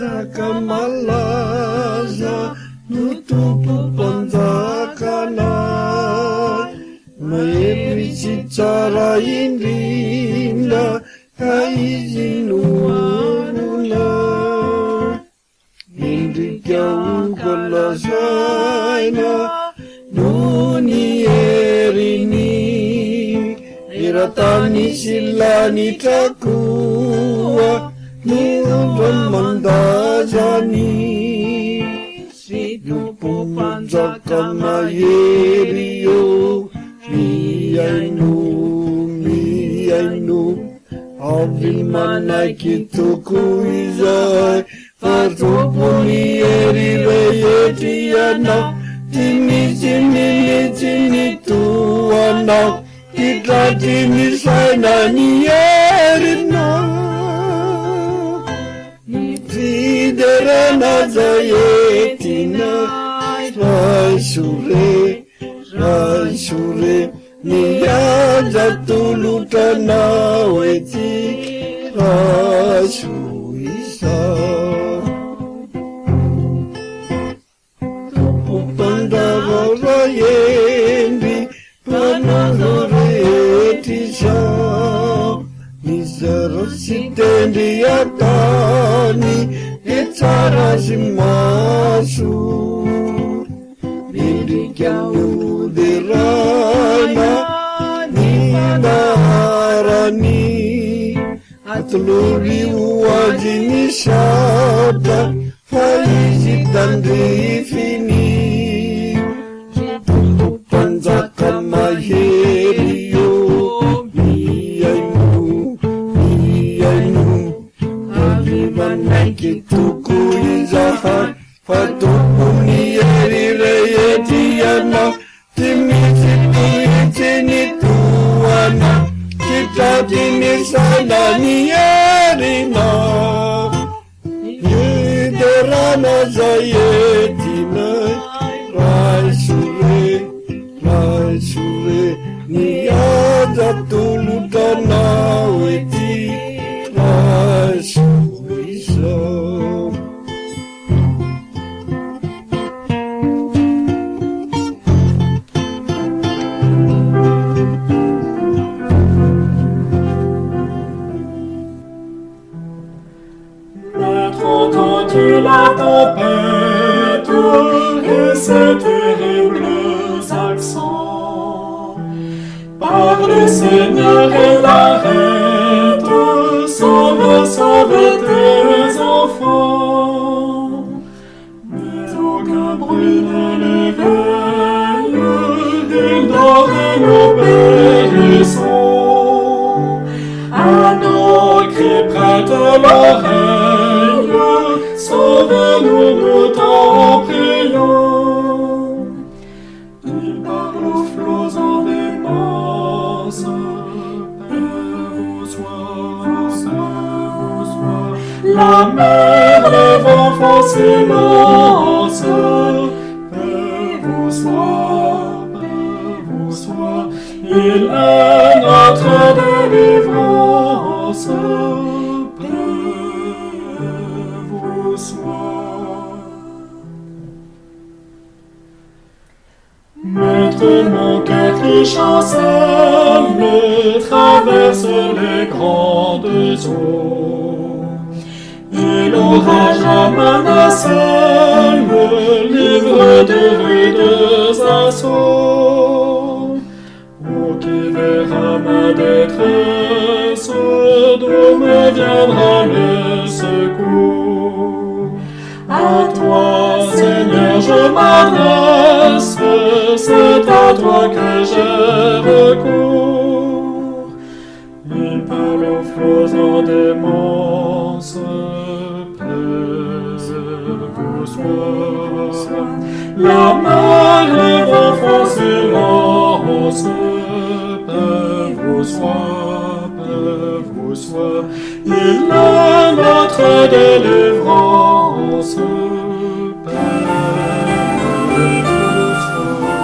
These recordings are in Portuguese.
Zaka malaza no tompo mpanjakana, mahery tsy tsara indrindra ka izy no arona. Indrika onkalazaina no ny herini, eratany sy lanitra koa no rano mandazany. Sy tompo mpanjaka mahery eo, miaino avy manaiky toko izay, fa tompony hery rehetra ianao, ty misy minitsy ny toanao, ty tratry ny saina ny herinao. Fiderana zaetina raisore niaja tolotranao ety raiso isa. Tompompandavara endry mpanao rehetra izao, mizara sy tendry atany e tsara sy maso. Indrika moderana ny marany, atolory hoazy ny sata fa izy tandrifiny. Tompo-mpanjaka mahery eo, miaino avy manaiky toko izahay, fa tompony hery rehetra ianao, ty misy tohitsy ny toanao, ty tratry ny saina ny herinao. Hiderana zaetinay raisore niaja tolotranao ety raiso izao. Entends-tu la tempête et ses terribles accents? Parle Seigneur et l'arrête, sauve tes enfants. Mais aucun bruit ne les veille, ils dorment et nous périssons. À nos cris prête l'oreille, sauve-nous, nous t'en prions. Il parle aux flots en démence, paix vous soit. La mer, les vents font silence, paix vous soit. Il est notre délivrance, paix vous soit. Maître, mon cœur qui chancelle traverse les grandes eaux, et l'orage menacé me livre de rudes assauts. Oh, qui verra ma détresse, d'où me viendra le secours? À toi, Seigneur, je m'adresse, c'est à toi que j'ai recours. Il parle aux flots en démence, paix vous soit. La mer, les vents font silence, paix vous soit. Il est notre délivrance, paix vous soit.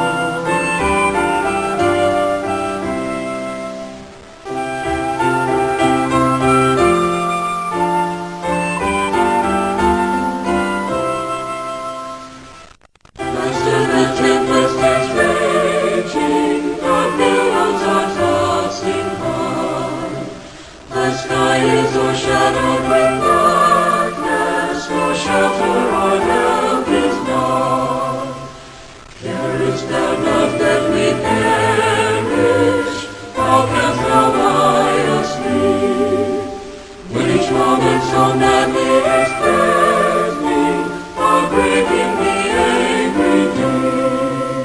stone that is threatening, are breaking the angry day.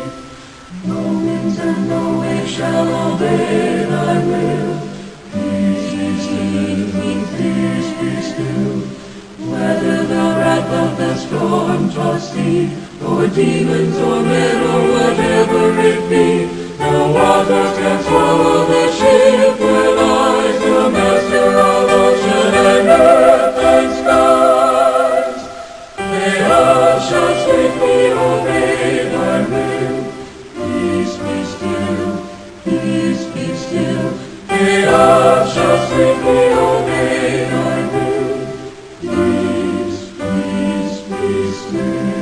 No winds and no waves shall obey thy will. Peace be still, peace be still. Whether the wrath of the storm toss thee, or demons or men or whatever it be, the waters can swallow the ship where lies the master of ocean and earth and skies. They all shall swiftly obey thy will. Peace be still, peace be still. They all shall swiftly obey thy will. Peace, peace, be still.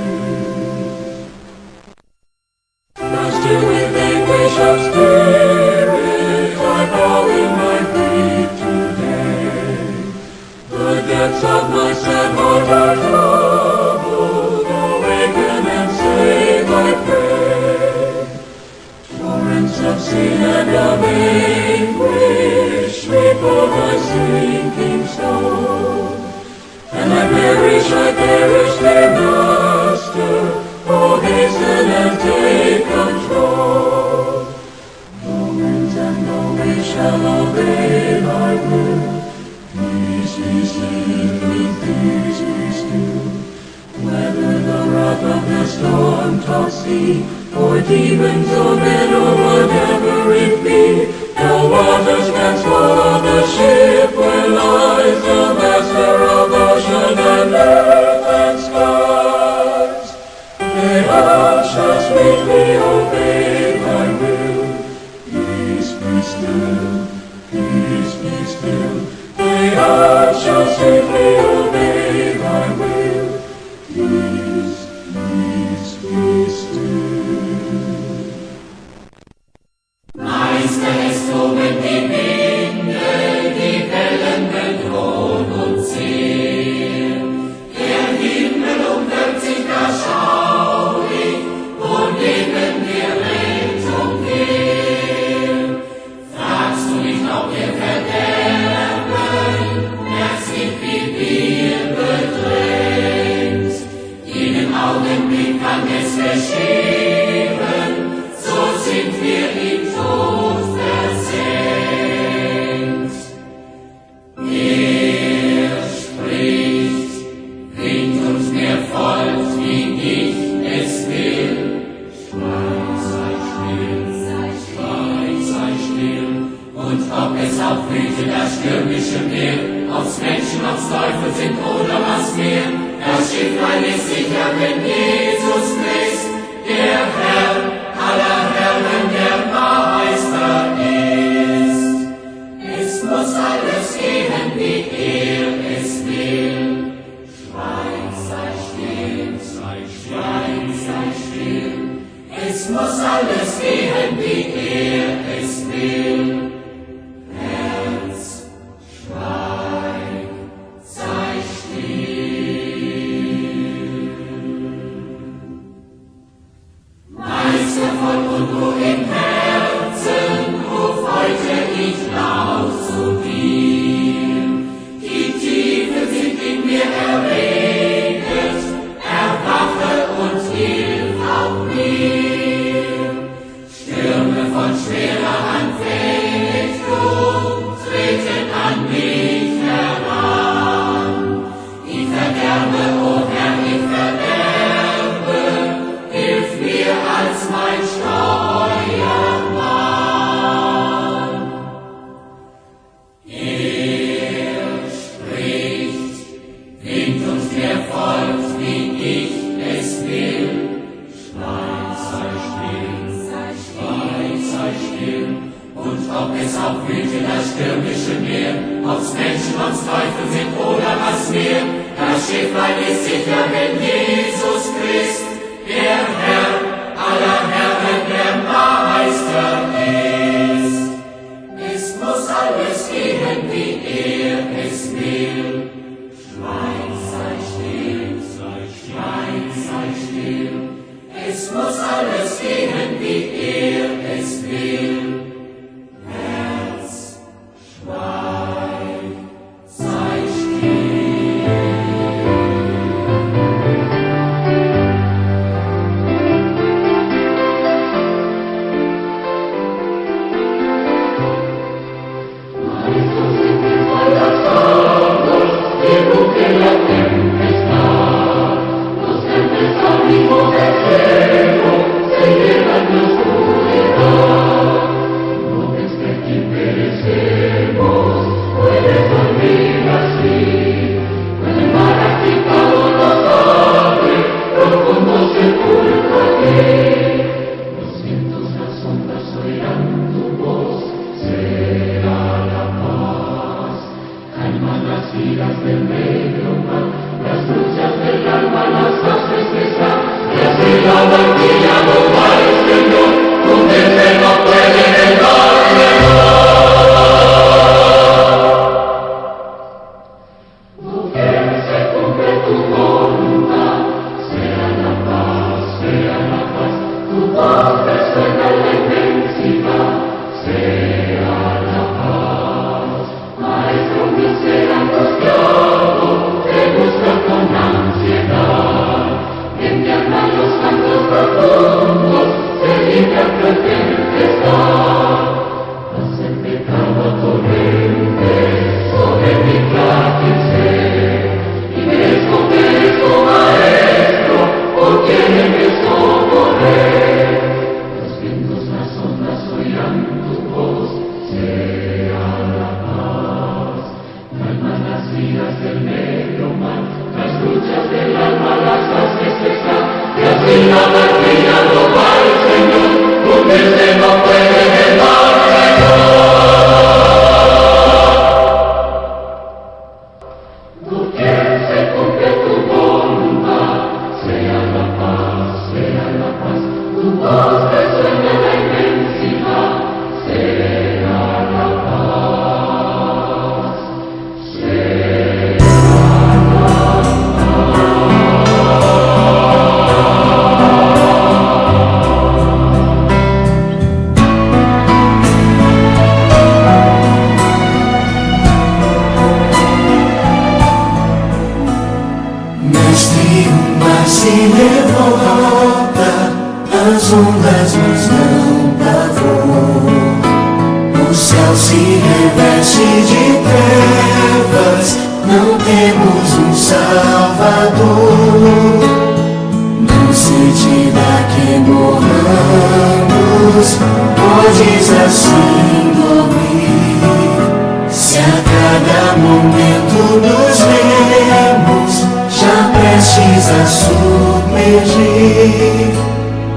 Master, with anguish of spirit, I bow in my grief today. The depths of my sad heart are troubled. Awaken and save, I pray. Torrents of sin and of anguish sweep o'er my sinking soul. And I perish, dear Master. Oh, hasten and take control. No winds and no waves shall obey thy will. Peace be still, peace be still. Whether the wrath of the storm toss thee, or demons or men or whatever it be, no waters can swallow the ship where lies the master of ocean and earth and skies. They all shall sweetly obey thy will. Peace be still, peace be still. They all shall sweetly obey thy will. Peace, peace be still. Meister, es toben die Winde, die Wellen bedrohen und ziehen. Der Himmel umwölbt sich erschaulich und neben dir Rettung will. Fragst du nicht, ob ihr Verderben, der sich wie wir bedrängt? Jeden Augenblick kann es geschehen, so sind wir im Tod versenkt. Er spricht, winkt uns mehr folgt, wie ich es will. Schweig, sei still, sei still. Und ob es auch wütet das stürmische Meer, ob's Menschen, ob's Teufel sind oder was mehr, das Schifflein ist sicher, wenn Jesus Christ, der Herr aller Herren, der Meister ist. Es muss alles gehen, wie es will. Schweig, sei still, schweig, sei still. Es muss alles gehen, wie es will. Herz, schweig, sei still. Meister voll Unruhe im Herzen, ruf heute ich laut zu dir. Die Tiefe sind in mir erreget, erwache und hilf auch mir. Stürme von schwerer Anfechtung treten an mich heran. Ich verderbe, oh Herr, ich verderbe, hilf mir als mein Steuermann. Er spricht, winkt uns der folgt, wie ich es will. Schweig, sei still. Und ob es auch wütet das stürmische Meer, ob's Menschen, ob's Teufel sind oder was mehr, das Schifflein ist sicher, wenn Jesus Christ, der Herr aller Herren, der Meister ist. Es muss alles gehen, wie es will. Schweig, sei still. Es muss alles gehen, wie es will. Herz, schweig, sei still. ondas nos dão pavor. O céu se reveste de trevas, não temos um Salvador. Não certidão que morramos, podes assim dormir. Se a cada momento nos vemos, já prestes a submergir,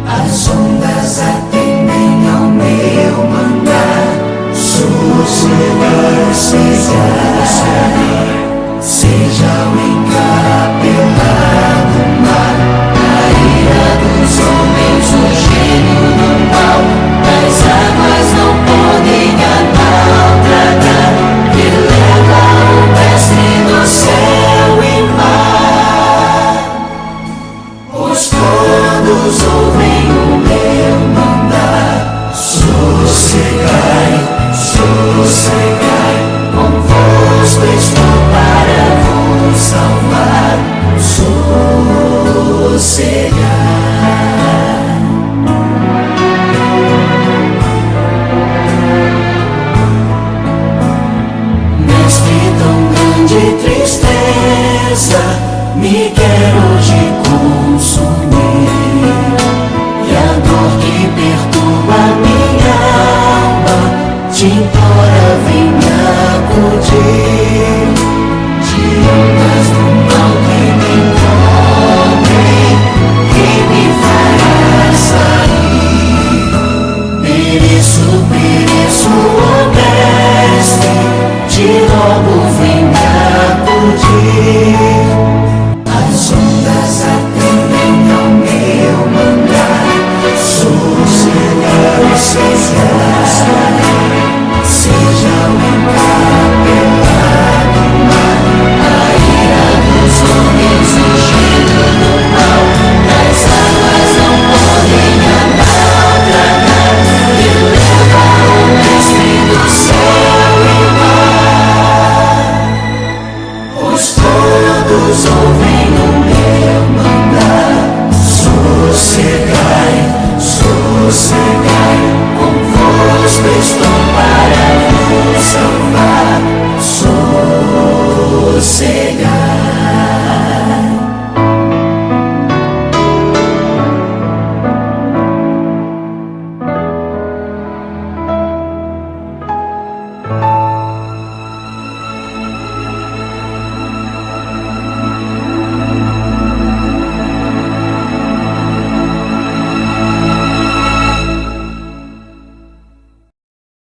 as ondas atendem ao meu mandar. Sossegai, seja o encapelado mar, a ira dos homens, o gênio do mal, as águas não podem a naufragar, que leva o mestre do céu e mar. Os todos ouvem o meu mandar. Sossegai, sossegai, convosco estou para vos salvar. Sossegai. Mestre, tão grande tristeza me quer hoje consumir, e a dor que perturba minha alma te implora, vem me acudir. De ondas do mal que me encobrem, quem me fará sair? Pereço, ó mestre, te rogo, vem me acudir. As ondas atendem ao meu mandar. Sossegai, seja o encapelado mar, a ira dos homens, o gênio do mal, as águas não podem a naufragar, que leva o mestre do céu e mar. Os todos ouvem o meu mandar. Sossegai, sossegai.